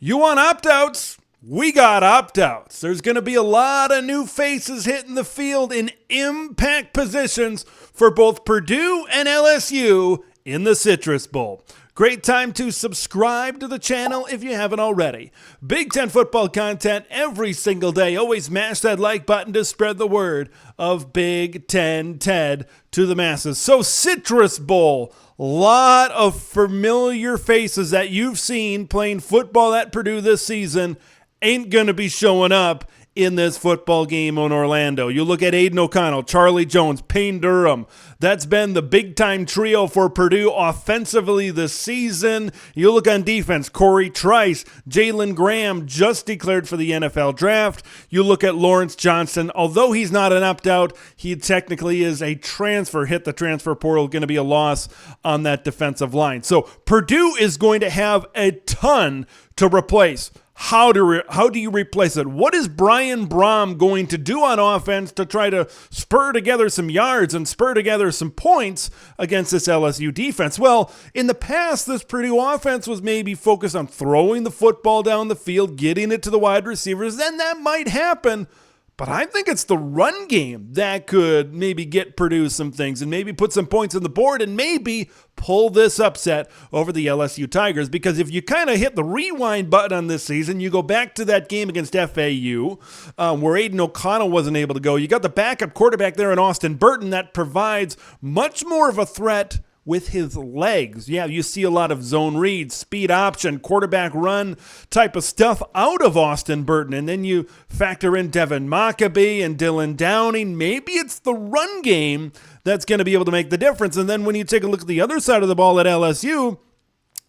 You want opt-outs? We got opt-outs. There's going to be a lot of new faces hitting the field in impact positions for both Purdue and LSU in the Citrus Bowl. Great time to subscribe to the channel if you haven't already. Big Ten football content every single day. Always mash that like button to spread the word of Big Ten Ted to the masses. So Citrus Bowl, lot of familiar faces that you've seen playing football at Purdue this season ain't going to be showing up in this football game in Orlando. You look at Aidan O'Connell, Charlie Jones, Payne Durham. That's been the big-time trio for Purdue offensively this season. You look on defense, Corey Trice, Jalen Graham just declared for the NFL draft. You look at Lawrence Johnson. Although he's not an opt-out, he technically is a transfer. Hit the transfer portal, going to be a loss on that defensive line. So Purdue is going to have a ton to replace. How do you replace it? What is Brian Brohm going to do on offense to try to spur together some yards and spur together some points against this LSU defense? Well, in the past, this Purdue offense was maybe focused on throwing the football down the field, getting it to the wide receivers, then that might happen. But I think it's the run game that could maybe get Purdue some things and maybe put some points on the board and maybe pull this upset over the LSU Tigers. Because if you kind of hit the rewind button on this season, you go back to that game against FAU where Aidan O'Connell wasn't able to go. You got the backup quarterback there in Austin Burton that provides much more of a threat with his legs. Yeah, you see a lot of zone reads, speed option, quarterback run type of stuff out of Austin Burton. And then you factor in Devin Mockabee and Dylan Downing. Maybe it's the run game that's going to be able to make the difference. And then when you take a look at the other side of the ball at LSU,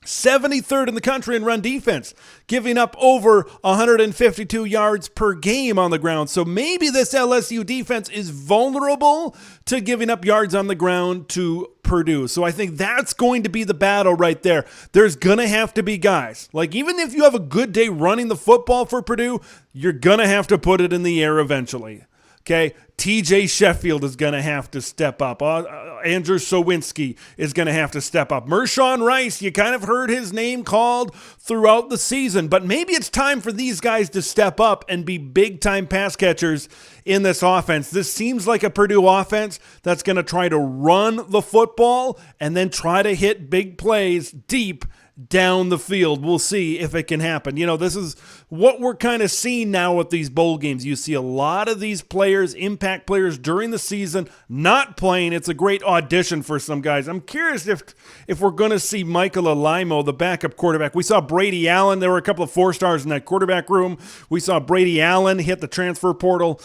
73rd in the country in run defense, giving up over 152 yards per game on the ground. So maybe this LSU defense is vulnerable to giving up yards on the ground to Purdue. So I think that's going to be the battle right there. There's going to have to be guys. Like, even if you have a good day running the football for Purdue, you're going to have to put it in the air eventually. Okay, TJ Sheffield is going to have to step up. Andrew Sowinski is going to have to step up. Mershawn Rice, you kind of heard his name called throughout the season, but maybe it's time for these guys to step up and be big-time pass catchers in this offense. This seems like a Purdue offense that's going to try to run the football and then try to hit big plays deep down the field. We'll see if it can happen. You know, this is what we're kind of seeing now with these bowl games. You see a lot of these players, impact players during the season, not playing. It's a great audition for some guys. I'm curious if we're going to see Michael Alimo, the backup quarterback. We saw Brady Allen. There were a couple of 4-stars in that quarterback room. We saw Brady Allen hit the transfer portal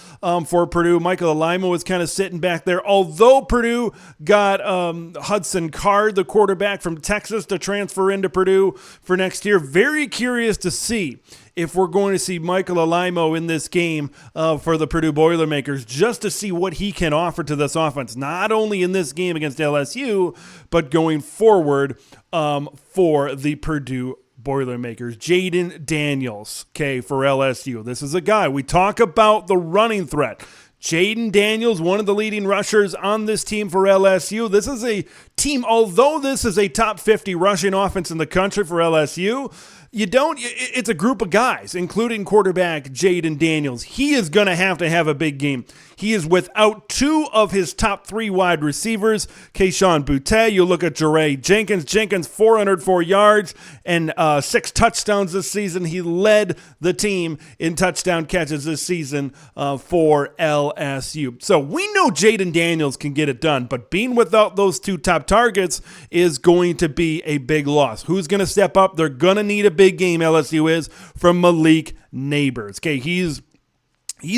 for Purdue. Michael Alimo was kind of sitting back there. Although Purdue got Hudson Card, the quarterback from Texas, to transfer into Purdue for next year. Very curious to see if we're going to see Michael Alimo in this game for the Purdue Boilermakers, just to see what he can offer to this offense, not only in this game against LSU, but going forward for the Purdue Boilermakers. Jaden Daniels, okay, for LSU. This is a guy. We talk about the running threat. Jaden Daniels, one of the leading rushers on this team for LSU. This is a team, although this is a top 50 rushing offense in the country for LSU, it's a group of guys, including quarterback Jaden Daniels. He is going to have a big game. He is without 2 of his top 3 wide receivers. Keyshawn Boutte, you look at Jeray Jenkins, 404 yards and 6 touchdowns this season. He led the team in touchdown catches this season for LSU. So we know Jaden Daniels can get it done, but being without those 2 top targets is going to be a big loss. Who's going to step up? They're going to need a big game, LSU is, from Malik Neighbors. Okay, he's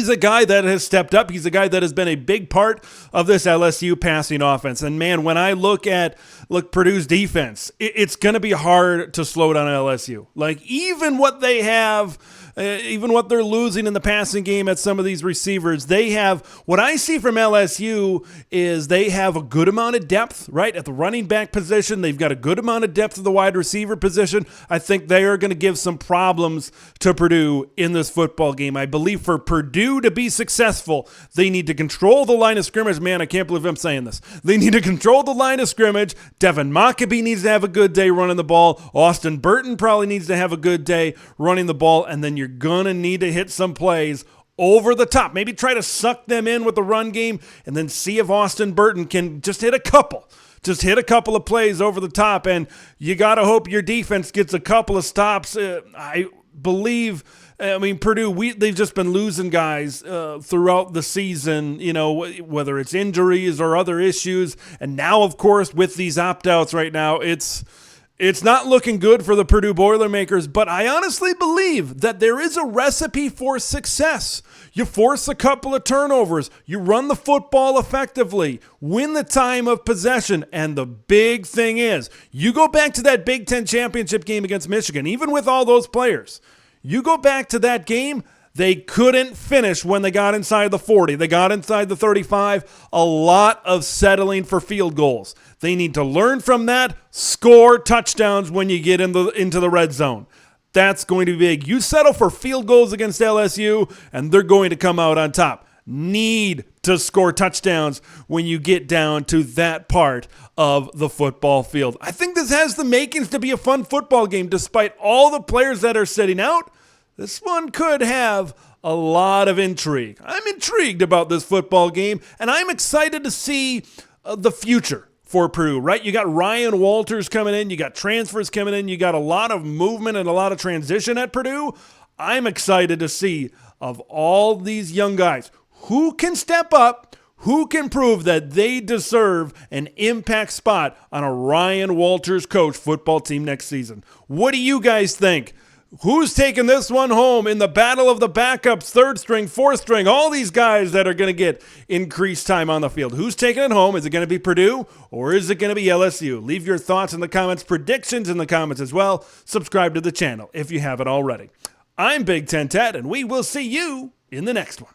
a guy that has stepped up. He's a guy that has been a big part of this LSU passing offense. And man, when I look Purdue's defense, it's going to be hard to slow down LSU. Like, even what they have even what they're losing in the passing game at some of these receivers. They have, what I see from LSU is they have a good amount of depth, right? At the running back position, they've got a good amount of depth at the wide receiver position. I think they are going to give some problems to Purdue in this football game. I believe for Purdue to be successful, they need to control the line of scrimmage. Man, I can't believe I'm saying this. They need to control the line of scrimmage. Devin Mockabee needs to have a good day running the ball. Austin Burton probably needs to have a good day running the ball. And then you're going to need to hit some plays over the top. Maybe try to suck them in with the run game and then see if Austin Burton can just hit a couple. Just hit a couple of plays over the top, and you got to hope your defense gets a couple of stops. I mean, Purdue, they've just been losing guys throughout the season, whether it's injuries or other issues. And now, of course, with these opt-outs right now, it's not looking good for the Purdue Boilermakers, but I honestly believe that there is a recipe for success. You force a couple of turnovers, you run the football effectively, win the time of possession, and the big thing is, you go back to that Big Ten championship game against Michigan, even with all those players. You go back to that game, they couldn't finish when they got inside the 40. They got inside the 35. A lot of settling for field goals. They need to learn from that, score touchdowns when you get into the red zone. That's going to be big. You settle for field goals against LSU, and they're going to come out on top. Need to score touchdowns when you get down to that part of the football field. I think this has the makings to be a fun football game. Despite all the players that are sitting out, this one could have a lot of intrigue. I'm intrigued about this football game, and I'm excited to see the future for Purdue, right? You got Ryan Walters coming in, you got transfers coming in, you got a lot of movement and a lot of transition at Purdue. I'm excited to see, of all these young guys, who can step up, who can prove that they deserve an impact spot on a Ryan Walters coach football team next season. What do you guys think? Who's taking this one home in the battle of the backups, third string, fourth string, all these guys that are going to get increased time on the field? Who's taking it home? Is it going to be Purdue or is it going to be LSU? Leave your thoughts in the comments, predictions in the comments as well. Subscribe to the channel if you haven't already. I'm Big Ten Ted, and we will see you in the next one.